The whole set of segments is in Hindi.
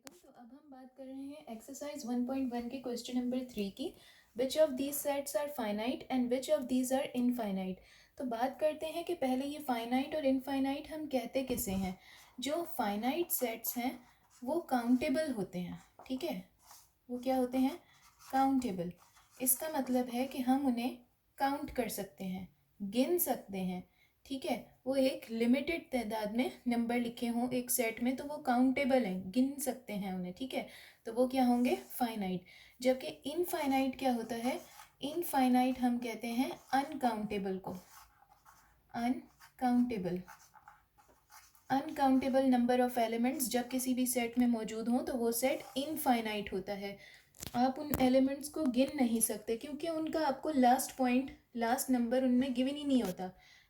तो अब हम बात कर रहे हैं एक्सरसाइज 1.1 के क्वेश्चन नंबर 3 की। Which of these sets are finite and which of these are infinite. तो बात करते हैं कि पहले ये फाइनाइट और इनफाइनाइट हम कहते किसे हैं। जो फाइनाइट सेट्स हैं वो काउंटेबल होते हैं, ठीक है। वो क्या होते हैं? काउंटेबल। इसका मतलब है कि हम उन्हें काउंट कर सकते हैं, गिन सकते हैं, ठीक है। वो एक लिमिटेड तादाद में नंबर लिखे हों एक सेट में तो वो काउंटेबल हैं, गिन सकते हैं उन्हें, ठीक है। तो वो क्या होंगे? फाइनाइट। जबकि इनफाइनाइट क्या होता है? इनफाइनाइट हम कहते हैं अनकाउंटेबल को। Uncountable. Uncountable number of elements जब किसी भी सेट में मौजूद हों तो वो सेट इनफाइनाइट होता है। आप उन एलिमेंट्स को गिन नहीं सकते क्योंकि उनका आपको लास्ट पॉइंट, लास्ट नंबर उनमें गिवन ही नहीं होता,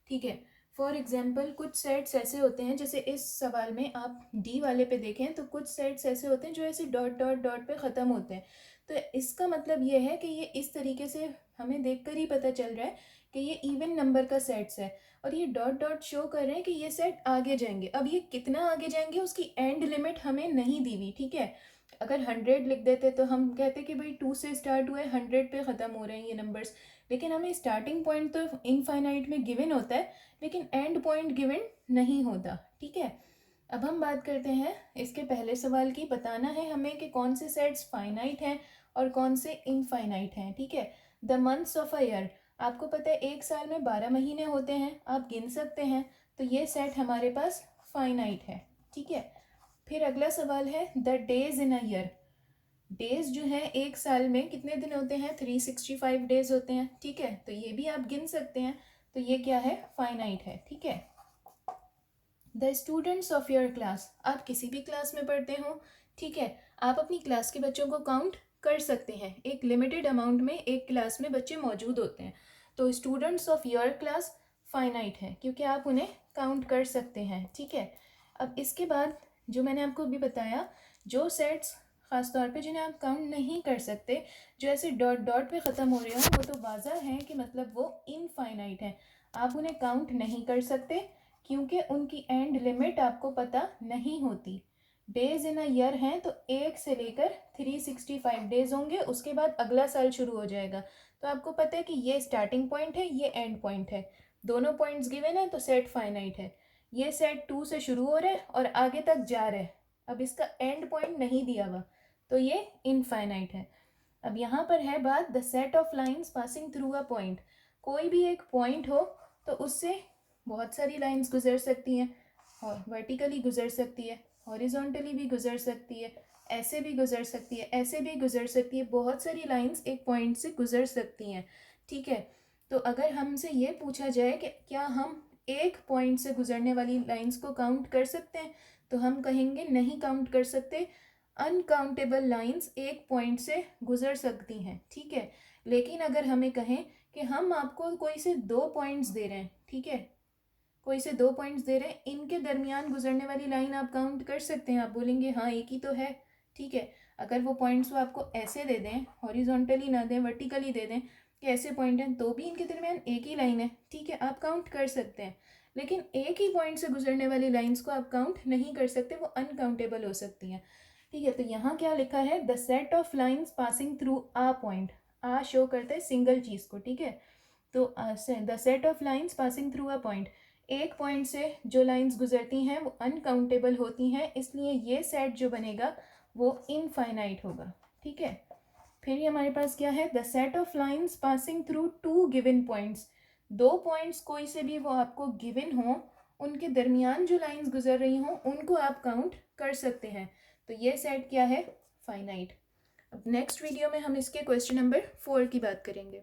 ठीक है। फॉर एग्जाम्पल कुछ सेट्स ऐसे होते हैं, जैसे इस सवाल में आप डी वाले पे देखें तो कुछ सेट्स ऐसे होते हैं जो ऐसे डॉट डॉट डॉट पे ख़त्म होते हैं। तो इसका मतलब ये है कि ये इस तरीके से हमें देखकर ही पता चल रहा है कि ये इवन नंबर का सेट्स है और ये डॉट डॉट शो कर रहे हैं कि ये सेट आगे जाएंगे। अब ये कितना आगे जाएंगे उसकी एंड लिमिट हमें नहीं दी हुई, ठीक है। अगर 100 लिख देते तो हम कहते कि भाई 2 से स्टार्ट हुए 100 पे ख़त्म हो रहे हैं ये नंबर्स, लेकिन हमें स्टार्टिंग पॉइंट तो इनफाइनाइट में गिवन होता है लेकिन एंड पॉइंट गिवन नहीं होता, ठीक है। अब हम बात करते हैं इसके पहले सवाल की। बताना है हमें कि कौन से सेट्स फाइनाइट हैं और कौन से इनफाइनाइट हैं, ठीक है। The months of a year, आपको पता है एक साल में 12 महीने होते हैं, आप गिन सकते हैं, तो ये सेट हमारे पास फाइनाइट है, ठीक है। फिर अगला सवाल है the days in a year. Days जो है एक साल में कितने दिन होते हैं? 365 डेज होते हैं, ठीक है। तो ये भी आप गिन सकते हैं, तो ये क्या है? फाइनाइट है, ठीक है। The students of your class, आप किसी भी क्लास में पढ़ते हो, ठीक है। आप अपनी क्लास के बच्चों को काउंट कर सकते हैं। एक लिमिटेड अमाउंट में एक क्लास में बच्चे मौजूद होते हैं, तो students of your class finite है क्योंकि आप उन्हें काउंट कर सकते हैं, ठीक है। अब इसके बाद जो मैंने आपको अभी बताया, जो सेट्स ख़ास तौर पे जिन्हें आप काउंट नहीं कर सकते, जो ऐसे डॉट डॉट पे ख़त्म हो रहे हो, वो तो वाज़ा है कि मतलब वो इनफाइनाइट है। आप उन्हें काउंट नहीं कर सकते क्योंकि उनकी एंड लिमिट आपको पता नहीं होती। डेज इन अ ईयर हैं तो 1 से लेकर 365 डेज होंगे, उसके बाद अगला साल शुरू हो जाएगा। तो आपको पता है कि ये स्टार्टिंग पॉइंट है, ये एंड पॉइंट है, दोनों पॉइंट्स गिवन है, तो सेट फाइनाइट है। ये सेट 2 से शुरू हो रहा है और आगे तक जा रहा है, अब इसका एंड पॉइंट नहीं दिया हुआ, तो ये इनफाइनाइट है। अब यहाँ पर है बात the set of lines passing through a point. कोई भी एक पॉइंट हो तो उससे बहुत सारी लाइंस गुजर सकती हैं, और वर्टिकली गुजर सकती है, हॉरिजॉन्टली भी गुजर सकती है, ऐसे भी गुजर सकती है, ऐसे भी गुजर सकती है, बहुत सारी लाइंस एक पॉइंट से गुजर सकती हैं, ठीक है। तो अगर हमसे ये पूछा जाए कि क्या हम एक पॉइंट से गुजरने वाली लाइंस को काउंट कर सकते हैं, तो हम कहेंगे नहीं काउंट कर सकते। अनकाउंटेबल लाइंस एक पॉइंट से गुजर सकती हैं, ठीक है। लेकिन अगर हमें कहें कि हम आपको कोई से 2 पॉइंट्स दे रहे हैं, ठीक है, कोई से 2 पॉइंट्स दे रहे हैं, इनके दरमियान गुजरने वाली लाइन आप काउंट कर सकते हैं। आप बोलेंगे हाँ एक ही तो है, ठीक है। अगर वो पॉइंट्स वो आपको ऐसे दे दें, हॉरिजॉन्टली ना दें, वर्टिकली दे दें कि ऐसे पॉइंट हैं, तो भी इनके दरमियान एक ही लाइन है, ठीक है, आप काउंट कर सकते हैं। लेकिन एक ही पॉइंट से गुजरने वाली लाइन्स को आप काउंट नहीं कर सकते, वो अनकाउंटेबल हो सकती हैं, ठीक है। तो यहाँ क्या लिखा है? The set of lines passing through a point. A show करता है सिंगल चीज़ को, ठीक है। तो the set of lines passing through a point, एक पॉइंट से जो लाइंस गुजरती हैं वो अनकाउंटेबल होती हैं, इसलिए ये सेट जो बनेगा वो इनफाइनाइट होगा, ठीक है। फिर ये हमारे पास क्या है? The set of lines passing through 2 given points. 2 points कोई से भी वो आपको गिवन हो, उनके दरमियान जो लाइंस गुजर रही हों उनको आप काउंट कर सकते हैं, तो ये सेट क्या है? फाइनाइट। अब नेक्स्ट वीडियो में हम इसके क्वेश्चन नंबर 4 की बात करेंगे।